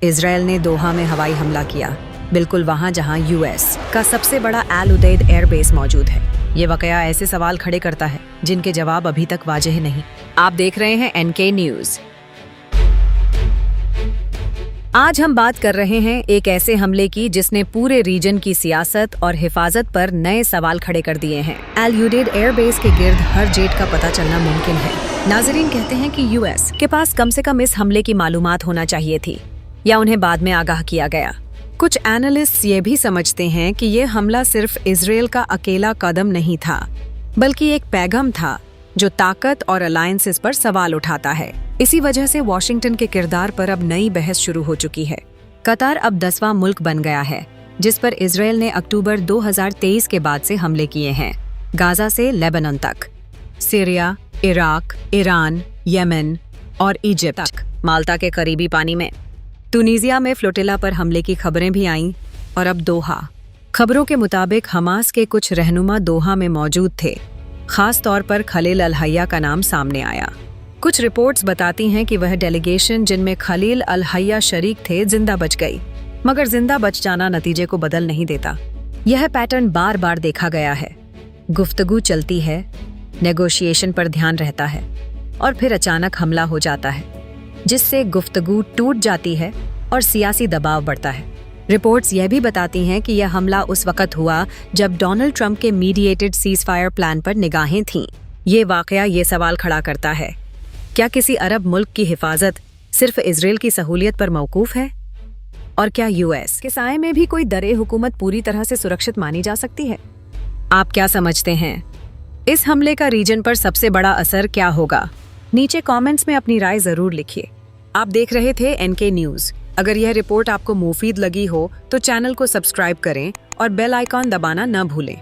Israel ने दोहा में हवाई हमला किया, बिल्कुल वहां जहां यूएस का सबसे बड़ा अल उदैद एयरबेस मौजूद है। ये वाकया ऐसे सवाल खड़े करता है जिनके जवाब अभी तक वाज़ेह नहीं। आप देख रहे हैं एनके न्यूज। आज हम बात कर रहे हैं एक ऐसे हमले की जिसने पूरे रीजन की सियासत और हिफाजत पर नए सवाल खड़े कर दिए हैं। अल उदैद एयरबेस के गिर्द हर जेट का पता चलना मुमकिन है। नाजरीन कहते हैं कि यूएस के पास कम से कम इस हमले की मालूमात होना चाहिए थी, या उन्हें बाद में आगाह किया गया। कुछ एनालिस्ट्स ये भी समझते हैं कि ये हमला सिर्फ इजराइल का अकेला कदम नहीं था, बल्कि एक पैगाम था जो ताकत और अलायंसेस पर सवाल उठाता है। इसी वजह से वॉशिंगटन के किरदार पर अब नई बहस शुरू हो चुकी है। कतार अब 10वां मुल्क बन गया है जिस पर इजराइल ने अक्टूबर 2023 के बाद से हमले किए हैं। गाजा से लेबनान तक, सीरिया, इराक, ईरान, यमन और इजिप्ट तक, माल्टा के करीबी पानी में, तुनीजिया में फ्लोटिला पर हमले की खबरें भी आईं, और अब दोहा। खबरों के मुताबिक हमास के कुछ रहनुमा दोहा में मौजूद थे। खास तौर पर खलील अल हय्या का नाम सामने आया। कुछ रिपोर्ट्स बताती हैं कि वह डेलीगेशन जिनमें खलील अल हय्या शरीक थे जिंदा बच गई, मगर जिंदा बच जाना नतीजे को बदल नहीं देता। यह पैटर्न बार बार देखा गया है। गुफ्तगू चलती है, नेगोशिएशन पर ध्यान रहता है, और फिर अचानक हमला हो जाता है, जिससे गुफ्तगू टूट जाती है और सियासी दबाव बढ़ता है। रिपोर्ट्स यह भी बताती हैं कि यह हमला उस वक्त हुआ जब डोनाल्ड ट्रंप के मीडिएटेड सीज़फायर प्लान पर निगाहें थीं। ये वाकया ये सवाल खड़ा करता है, क्या किसी अरब मुल्क की हिफाजत सिर्फ इजराइल की सहूलियत पर मौकूफ है? और क्या यूएस के साए में भी कोई दरे हुकूमत पूरी तरह से सुरक्षित मानी जा सकती है? आप क्या समझते हैं? इस हमले का रीजन पर सबसे बड़ा असर क्या होगा? नीचे कमेंट्स में अपनी राय जरूर लिखिए। आप देख रहे थे एनके न्यूज। अगर यह रिपोर्ट आपको मुफीद लगी हो तो चैनल को सब्सक्राइब करें और बेल आइकॉन दबाना न भूलें।